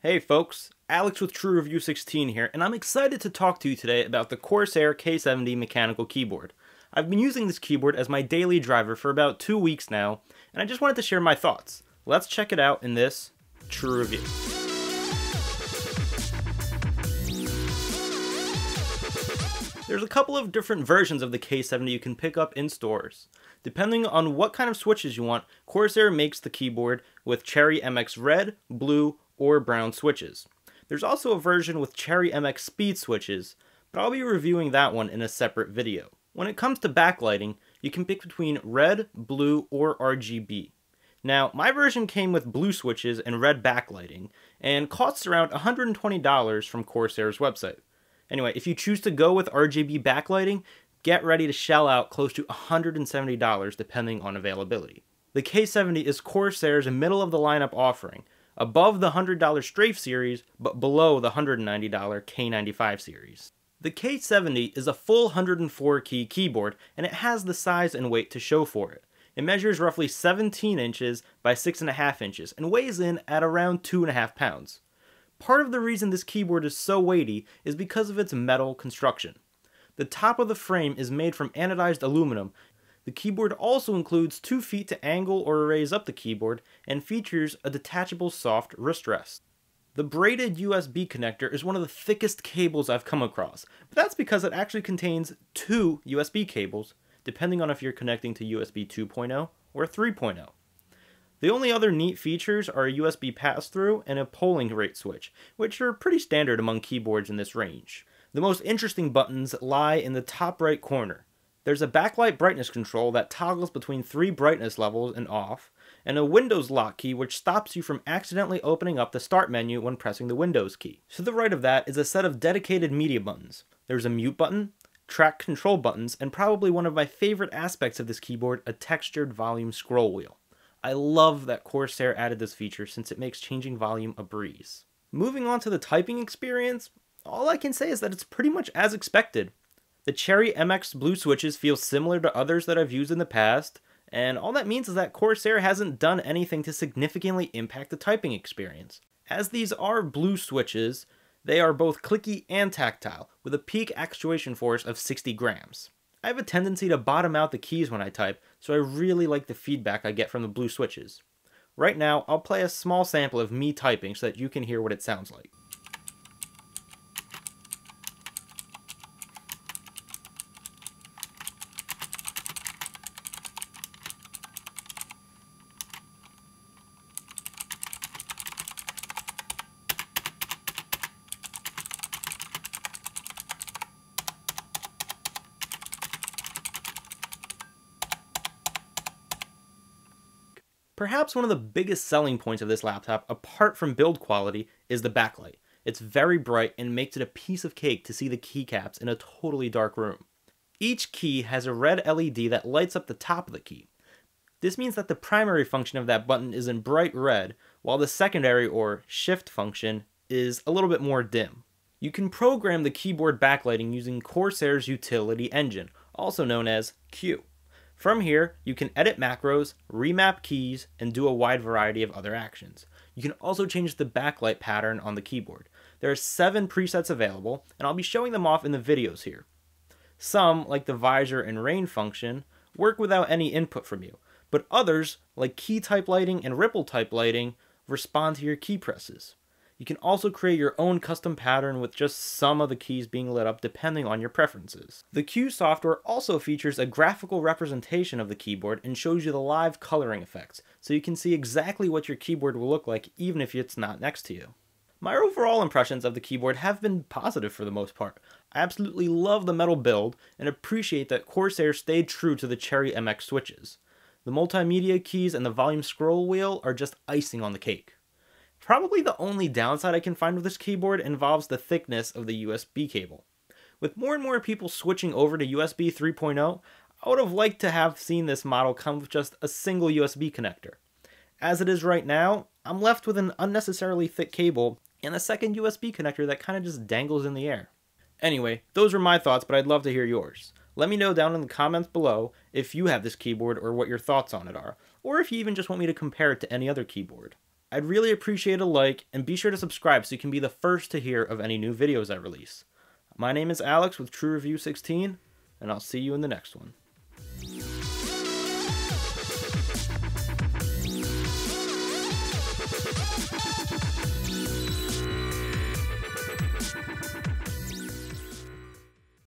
Hey folks, Alex with True Review 16 here, and I'm excited to talk to you today about the Corsair K70 mechanical keyboard. I've been using this keyboard as my daily driver for about 2 weeks now, and I just wanted to share my thoughts. Let's check it out in this True Review. There's a couple of different versions of the K70 you can pick up in stores. Depending on what kind of switches you want, Corsair makes the keyboard with Cherry MX red, blue, or brown switches. There's also a version with Cherry MX speed switches, but I'll be reviewing that one in a separate video. When it comes to backlighting, you can pick between red, blue, or RGB. Now, my version came with blue switches and red backlighting, and costs around $120 from Corsair's website. Anyway, if you choose to go with RGB backlighting, get ready to shell out close to $170 depending on availability. The K70 is Corsair's middle of the lineup offering, above the $100 Strafe series, but below the $190 K95 series. The K70 is a full 104 key keyboard, and it has the size and weight to show for it. It measures roughly 17 inches by 6.5 inches and weighs in at around 2.5 pounds. Part of the reason this keyboard is so weighty is because of its metal construction. The top of the frame is made from anodized aluminum. The keyboard also includes 2 feet to angle or raise up the keyboard and features a detachable soft wrist rest. The braided USB connector is one of the thickest cables I've come across, but that's because it actually contains 2 USB cables, depending on if you're connecting to USB 2.0 or 3.0. The only other neat features are a USB pass-through and a polling rate switch, which are pretty standard among keyboards in this range. The most interesting buttons lie in the top right corner. There's a backlight brightness control that toggles between 3 brightness levels and off, and a Windows lock key which stops you from accidentally opening up the start menu when pressing the Windows key. To the right of that is a set of dedicated media buttons. There's a mute button, track control buttons, and probably one of my favorite aspects of this keyboard, a textured volume scroll wheel. I love that Corsair added this feature since it makes changing volume a breeze. Moving on to the typing experience, all I can say is that it's pretty much as expected. The Cherry MX blue switches feel similar to others that I've used in the past, and all that means is that Corsair hasn't done anything to significantly impact the typing experience. As these are blue switches, they are both clicky and tactile, with a peak actuation force of 60 grams. I have a tendency to bottom out the keys when I type, so I really like the feedback I get from the blue switches. Right now, I'll play a small sample of me typing so that you can hear what it sounds like. Perhaps one of the biggest selling points of this laptop, apart from build quality, is the backlight. It's very bright and makes it a piece of cake to see the keycaps in a totally dark room. Each key has a red LED that lights up the top of the key. This means that the primary function of that button is in bright red, while the secondary or shift function is a little bit more dim. You can program the keyboard backlighting using Corsair's utility engine, also known as Q. From here, you can edit macros, remap keys, and do a wide variety of other actions. You can also change the backlight pattern on the keyboard. There are 7 presets available, and I'll be showing them off in the videos here. Some, like the visor and rain function, work without any input from you, but others, like key type lighting and ripple type lighting, respond to your key presses. You can also create your own custom pattern with just some of the keys being lit up depending on your preferences. The Q software also features a graphical representation of the keyboard and shows you the live coloring effects, so you can see exactly what your keyboard will look like even if it's not next to you. My overall impressions of the keyboard have been positive for the most part. I absolutely love the metal build and appreciate that Corsair stayed true to the Cherry MX switches. The multimedia keys and the volume scroll wheel are just icing on the cake. Probably the only downside I can find with this keyboard involves the thickness of the USB cable. With more and more people switching over to USB 3.0, I would have liked to have seen this model come with just a single USB connector. As it is right now, I'm left with an unnecessarily thick cable and a second USB connector that kind of just dangles in the air. Anyway, those are my thoughts, but I'd love to hear yours. Let me know down in the comments below if you have this keyboard or what your thoughts on it are, or if you even just want me to compare it to any other keyboard. I'd really appreciate a like, and be sure to subscribe so you can be the first to hear of any new videos I release. My name is Alex with True Review 16, and I'll see you in the next one.